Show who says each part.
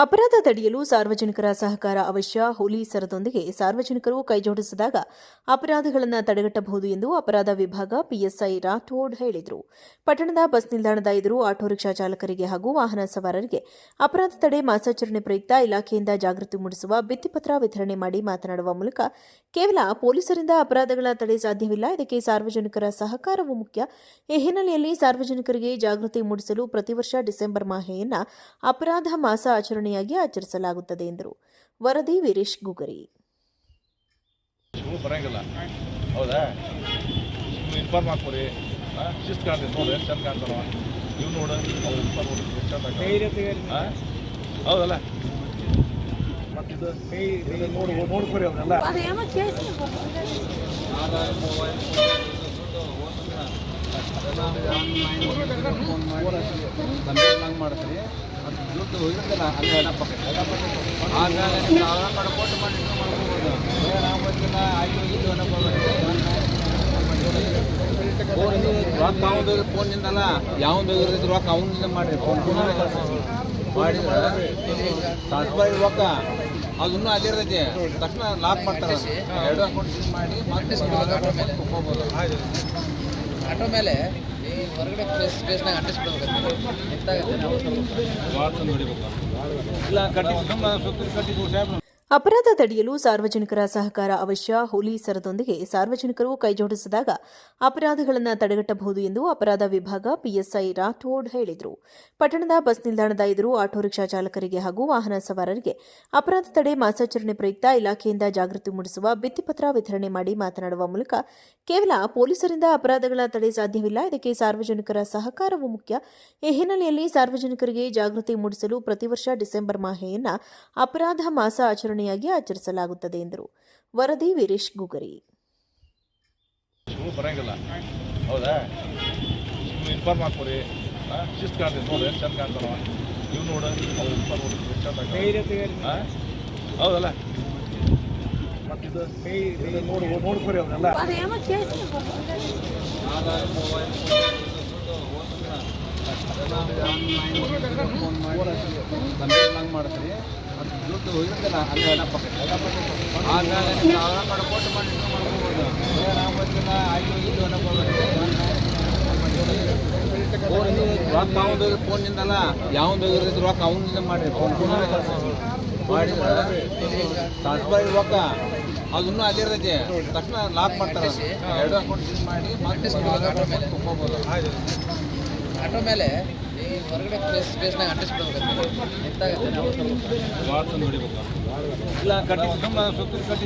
Speaker 1: ಅಪರಾಧ ತಡೆಯಲು ಸಾರ್ವಜನಿಕರ ಸಹಕಾರ ಅವಶ್ಯ. ಹುಲಿ ಸರದೊಂದಿಗೆ ಸಾರ್ವಜನಿಕರು ಕೈಜೋಡಿಸಿದಾಗ ಅಪರಾಧಗಳನ್ನು ತಡೆಗಟ್ಟಬಹುದು ಎಂದು ಅಪರಾಧ ವಿಭಾಗ ಪಿಎಸ್ಐ ರಾಠೋಡ್ ಹೇಳಿದರು. ಪಟ್ಟಣದ ಬಸ್ ನಿಲ್ದಾಣದ ಎದುರು ಆಟೋ ರಿಕ್ಷಾ ಚಾಲಕರಿಗೆ ಹಾಗೂ ವಾಹನ ಸವಾರರಿಗೆ ಅಪರಾಧ ತಡೆ ಮಾಸಾಚರಣೆ ಪ್ರಯುಕ್ತ ಇಲಾಖೆಯಿಂದ ಜಾಗೃತಿ ಮೂಡಿಸುವ ಭಿತ್ತಿಪತ್ರ ವಿತರಣೆ ಮಾಡಿ ಮಾತನಾಡುವ ಮೂಲಕ ಕೇವಲ ಪೊಲೀಸರಿಂದ ಅಪರಾಧಗಳ ತಡೆ ಸಾಧ್ಯವಿಲ್ಲ, ಇದಕ್ಕೆ ಸಾರ್ವಜನಿಕರ ಸಹಕಾರವೂ ಮುಖ್ಯ. ಈ ಹಿನ್ನೆಲೆಯಲ್ಲಿ ಸಾರ್ವಜನಿಕರಿಗೆ ಜಾಗೃತಿ ಮೂಡಿಸಲು ಪ್ರತಿ ವರ್ಷ ಡಿಸೆಂಬರ್ ಮಾಹೆಯನ್ನು ಅಪರಾಧ ಮಾಸ ಆಚರಣೆಯಾಗಿ ಆಚರಿಸಲಾಗುತ್ತದೆ ಎಂದರು. ವರದಿ ವೀರೇಶ್ ಗುಗರಿ.
Speaker 2: ಬರಂಗಿಲ್ಲ ಹೌದಾ, ಇನ್ಫಾರ್ಮ್ ಹಾಕೋರಿ, ಶಿಸ್ತು ಕಾಣ್ತೀವಿ ನೋಡ್ರಿ, ಚಂದ ಕಾಣ್ತಾವ ಇವ್ ನೋಡು, ಅವ್ರು ಇನ್ಫಾರ್ಮ್ ಹೌದಲ್ಲ, ಮತ್ತಿದು ನೋಡ್ಕೊರಿ ಅವ್ರನ್ನೆಲ್ಲ
Speaker 3: ಕಂಪ್ಲೇಂಟ್ ಮಾಡ್ತೀರಿ. ದುಡ್ಡು ಹೋಗಿರ್ತಲ್ಲ ಅಲ್ಲಿ ಮಾಡ್ಕೊಟ್ಟು ಮಾಡಿ ಮಾಡ್ಕೋಬೋದು. ಗೊತ್ತಿಲ್ಲ ಆಗಿ ಹೋಗಿದ್ದು ರೊಕ್ಕ ಅವ್ನು ಫೋನಿಂದಲ್ಲ ಯಾವ್ದು ಹೋಗಿರ್ತೈತಿ ರೊಕ್ಕ ಅವನಿಂದ ಮಾಡಿರಿ. ಫೋನ್ ಮಾಡಿದ್ರೆ ಟ್ರಾನ್ಸ್ಫರ್ ರೊಕ್ಕ ಅದನ್ನು ಅದೇ ಇರ್ತೈತಿ, ತಕ್ಷಣ ಲಾಕ್ ಮಾಡ್ತಾರೆ. ಎರಡು ಅಕೌಂಟ್ ಮಾಡಿ ಮತ್ತೆ ಹೋಗ್ಬೋದು.
Speaker 4: ಆಟೋ ಮೇಲೆ ಈ ಹೊರಗಡೆ ಸ್ಪೇಸ್ನಾಗ ಅಂಟಿಸ್ಬಿಡ್ಬೇಕು.
Speaker 3: ಇಲ್ಲ ಕಟ್ಟಿ
Speaker 1: ಅಪರಾಧ ತಡೆಯಲು ಸಾರ್ವಜನಿಕರ ಸಹಕಾರ ಅವಶ್ಯ. ಹುಲಿ ಸರದೊಂದಿಗೆ ಸಾರ್ವಜನಿಕರು ಕೈಜೋಡಿಸಿದಾಗ ಅಪರಾಧಗಳನ್ನು ತಡೆಗಟ್ಟಬಹುದು ಎಂದು ಅಪರಾಧ ವಿಭಾಗ ಪಿಎಸ್ಐ ರಾಠೋಡ್ ಹೇಳಿದರು. ಪಟ್ಟಣದ ಬಸ್ ನಿಲ್ದಾಣದ ಎದುರು ಆಟೋ ರಿಕ್ಷಾ ಚಾಲಕರಿಗೆ ಹಾಗೂ ವಾಹನ ಸವಾರರಿಗೆ ಅಪರಾಧ ತಡೆ ಮಾಸಾಚರಣೆ ಪ್ರಯುಕ್ತ ಇಲಾಖೆಯಿಂದ ಜಾಗೃತಿ ಮೂಡಿಸುವ ಭಿತ್ತಿಪತ್ರ ವಿತರಣೆ ಮಾಡಿ ಮಾತನಾಡುವ ಮೂಲಕ ಕೇವಲ ಪೊಲೀಸರಿಂದ ಅಪರಾಧಗಳ ತಡೆ ಸಾಧ್ಯವಿಲ್ಲ, ಇದಕ್ಕೆ ಸಾರ್ವಜನಿಕರ ಸಹಕಾರವೂ ಮುಖ್ಯ. ಈ ಹಿನ್ನೆಲೆಯಲ್ಲಿ ಸಾರ್ವಜನಿಕರಿಗೆ ಜಾಗೃತಿ ಮೂಡಿಸಲು ಪ್ರತಿ ವರ್ಷ ಡಿಸೆಂಬರ್ ಮಾಹೆಯನ್ನು ಅಪರಾಧ ಮಾಸ ಆಚರಣೆಯಾಗಿ ಆಚರಿಸಲಾಗುತ್ತದೆ ಎಂದರು. ವರದಿ ವೀರೇಶ್ ಗುಗರಿ.
Speaker 2: ಬರಂಗಿಲ್ಲ ಹೌದಾ, ಇನ್ಫಾರ್ಮ್ ಹಾಕೋರಿ, ಶಿಸ್ತು ಕಾಣ್ತೀವಿ ನೋಡ್ರಿ, ಚಂದ ಕಾಣ್ತಾವ ಇವ್ ನೋಡು, ಅವ್ರು ಇನ್ಫಾರ್ಮ್ ಹೌದಲ್ಲ, ಮತ್ತಿದು ನೋಡ್ಕೊರಿ ಅವ್ರನ್ನೆಲ್ಲ
Speaker 3: ಕಂಪ್ಲೇಂಟ್ ಮಾಡ್ತೀರಿ. ದುಡ್ಡು ಹೋಗಿರ್ತಲ್ಲ ಅಲ್ಲಿ ಮಾಡ್ಕೊಟ್ಟು ಮಾಡಿ ಮಾಡ್ಕೋಬೋದು. ಗೊತ್ತಿಲ್ಲ ಆಗಿ ಹೋಗಿದ್ದು ರೊಕ್ಕ ಅವ್ನು ಫೋನಿಂದಲ್ಲ ಯಾವ್ದು ಹೋಗಿರ್ತೈತಿ ರೊಕ್ಕ ಅವನಿಂದ ಮಾಡಿರಿ. ಫೋನ್ ಮಾಡಿದ್ರೆ ಟ್ರಾನ್ಸ್ಫರ್ ರೊಕ್ಕ ಅದನ್ನು ಅದೇ ಇರ್ತೈತಿ, ತಕ್ಷಣ ಲಾಕ್ ಮಾಡ್ತಾರೆ. ಎರಡು ಅಕೌಂಟ್ ಮಾಡಿ ಮತ್ತೆ ಹೋಗ್ಬೋದು.
Speaker 4: ಆಟೋ ಮೇಲೆ ಈ ಹೊರಗಡೆ ಸ್ಪೇಸ್ನಾಗ ಅಂಟಿಸ್ಬಿಡ್ಬೇಕು.
Speaker 3: ಇಲ್ಲ ಕಟ್ಟಿ ಕಟ್ಟಿ